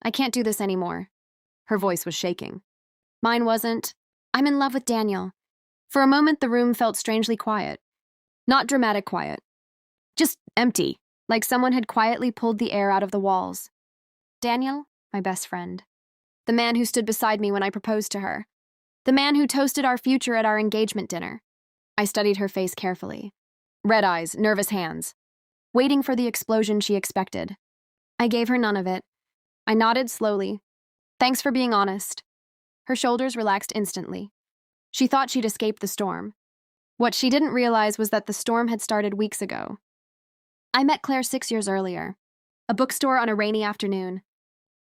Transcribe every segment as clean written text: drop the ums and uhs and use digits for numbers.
I can't do this anymore. Her voice was shaking. Mine wasn't. I'm in love with Daniel. For a moment, the room felt strangely quiet. Not dramatic quiet. Just empty, like someone had quietly pulled the air out of the walls. Daniel, my best friend. The man who stood beside me when I proposed to her. The man who toasted our future at our engagement dinner. I studied her face carefully. Red eyes, nervous hands. Waiting for the explosion she expected. I gave her none of it. I nodded slowly. Thanks for being honest. Her shoulders relaxed instantly. She thought she'd escaped the storm. What she didn't realize was that the storm had started weeks ago. I met Claire 6 years earlier. A bookstore on a rainy afternoon.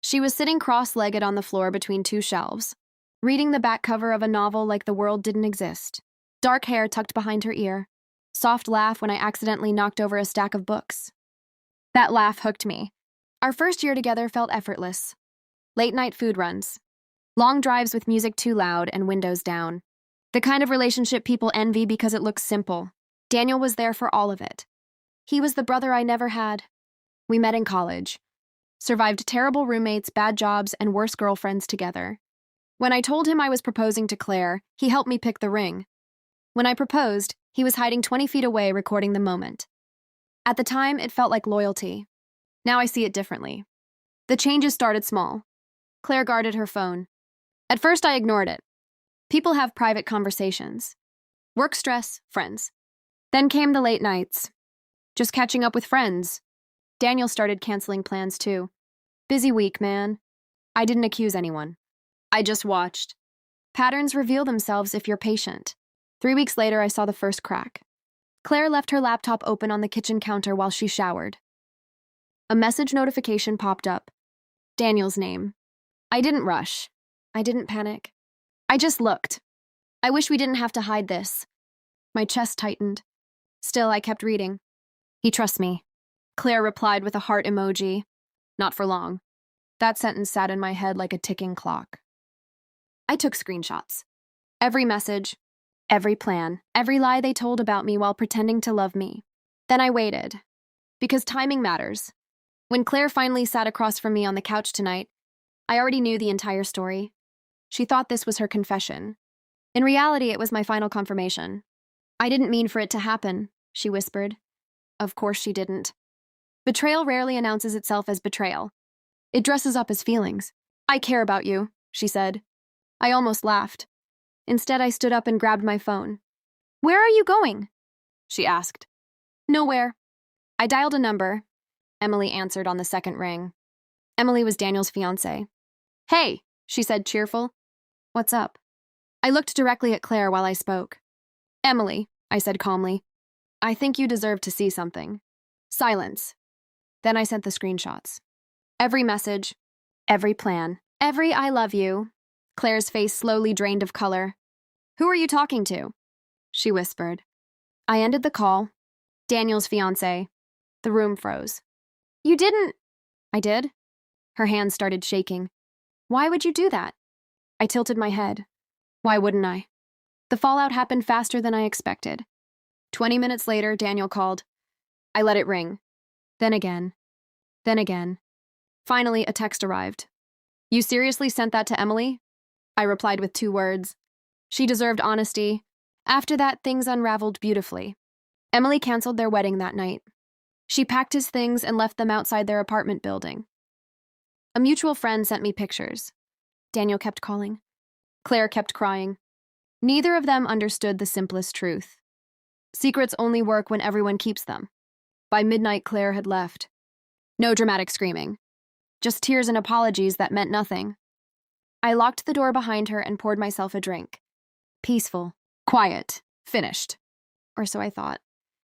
She was sitting cross-legged on the floor between two shelves, reading the back cover of a novel like the world didn't exist. Dark hair tucked behind her ear. Soft laugh when I accidentally knocked over a stack of books. That laugh hooked me. Our first year together felt effortless. Late-night food runs. Long drives with music too loud and windows down. The kind of relationship people envy because it looks simple. Daniel was there for all of it. He was the brother I never had. We met in college. Survived terrible roommates, bad jobs, and worse girlfriends together. When I told him I was proposing to Claire, he helped me pick the ring. When I proposed, he was hiding 20 feet away recording the moment. At the time, it felt like loyalty. Now I see it differently. The changes started small. Claire guarded her phone. At first, I ignored it. People have private conversations. Work stress, friends. Then came the late nights. Just catching up with friends. Daniel started canceling plans too. Busy week, man. I didn't accuse anyone. I just watched. Patterns reveal themselves if you're patient. 3 weeks later, I saw the first crack. Claire left her laptop open on the kitchen counter while she showered. A message notification popped up. Daniel's name. I didn't rush. I didn't panic. I just looked. I wish we didn't have to hide this. My chest tightened. Still, I kept reading. He trusts me. Claire replied with a heart emoji. Not for long. That sentence sat in my head like a ticking clock. I took screenshots. Every message, every plan, every lie they told about me while pretending to love me. Then I waited. Because timing matters. When Claire finally sat across from me on the couch tonight, I already knew the entire story. She thought this was her confession. In reality, it was my final confirmation. I didn't mean for it to happen, she whispered. Of course she didn't. Betrayal rarely announces itself as betrayal. It dresses up as feelings. I care about you, she said. I almost laughed. Instead, I stood up and grabbed my phone. Where are you going? She asked. Nowhere. I dialed a number. Emily answered on the second ring. Emily was Daniel's fiancée. Hey, she said, cheerful. What's up? I looked directly at Claire while I spoke. Emily, I said calmly. I think you deserve to see something. Silence. Then I sent the screenshots. Every message, every plan, every I love you. Claire's face slowly drained of color. Who are you talking to? She whispered. I ended the call. Daniel's fiancé. The room froze. You didn't. I did. Her hands started shaking. Why would you do that? I tilted my head. Why wouldn't I? The fallout happened faster than I expected. 20 minutes later, Daniel called. I let it ring. Then again. Then again. Finally, a text arrived. You seriously sent that to Emily? I replied with 2 words. She deserved honesty. After that, things unraveled beautifully. Emily canceled their wedding that night. She packed his things and left them outside their apartment building. A mutual friend sent me pictures. Daniel kept calling. Claire kept crying. Neither of them understood the simplest truth. Secrets only work when everyone keeps them. By midnight, Claire had left. No dramatic screaming. Just tears and apologies that meant nothing. I locked the door behind her and poured myself a drink. Peaceful. Quiet. Finished. Or so I thought.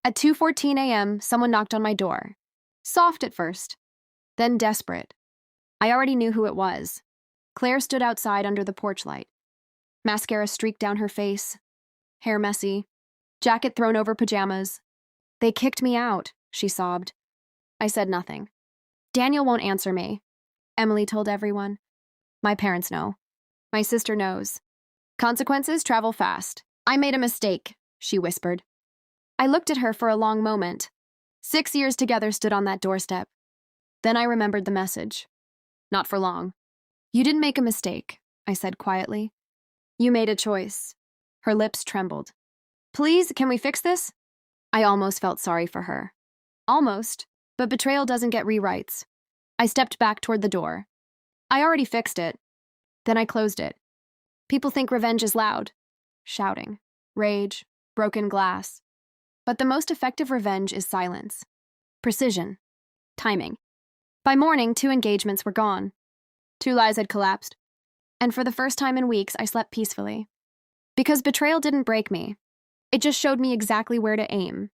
At 2:14 a.m., someone knocked on my door. Soft at first. Then desperate. I already knew who it was. Claire stood outside under the porch light. Mascara streaked down her face. Hair messy. Jacket thrown over pajamas. They kicked me out, she sobbed. I said nothing. Daniel won't answer me. Emily told everyone. My parents know. My sister knows. Consequences travel fast. I made a mistake, she whispered. I looked at her for a long moment. 6 years together stood on that doorstep. Then I remembered the message. Not for long. You didn't make a mistake, I said quietly. You made a choice. Her lips trembled. Please, can we fix this? I almost felt sorry for her. Almost, but betrayal doesn't get rewrites. I stepped back toward the door. I already fixed it. Then I closed it. People think revenge is loud. Shouting, rage, broken glass. But the most effective revenge is silence. Precision. Timing. By morning, 2 engagements were gone. 2 lies had collapsed. And for the first time in weeks, I slept peacefully. Because betrayal didn't break me. It just showed me exactly where to aim.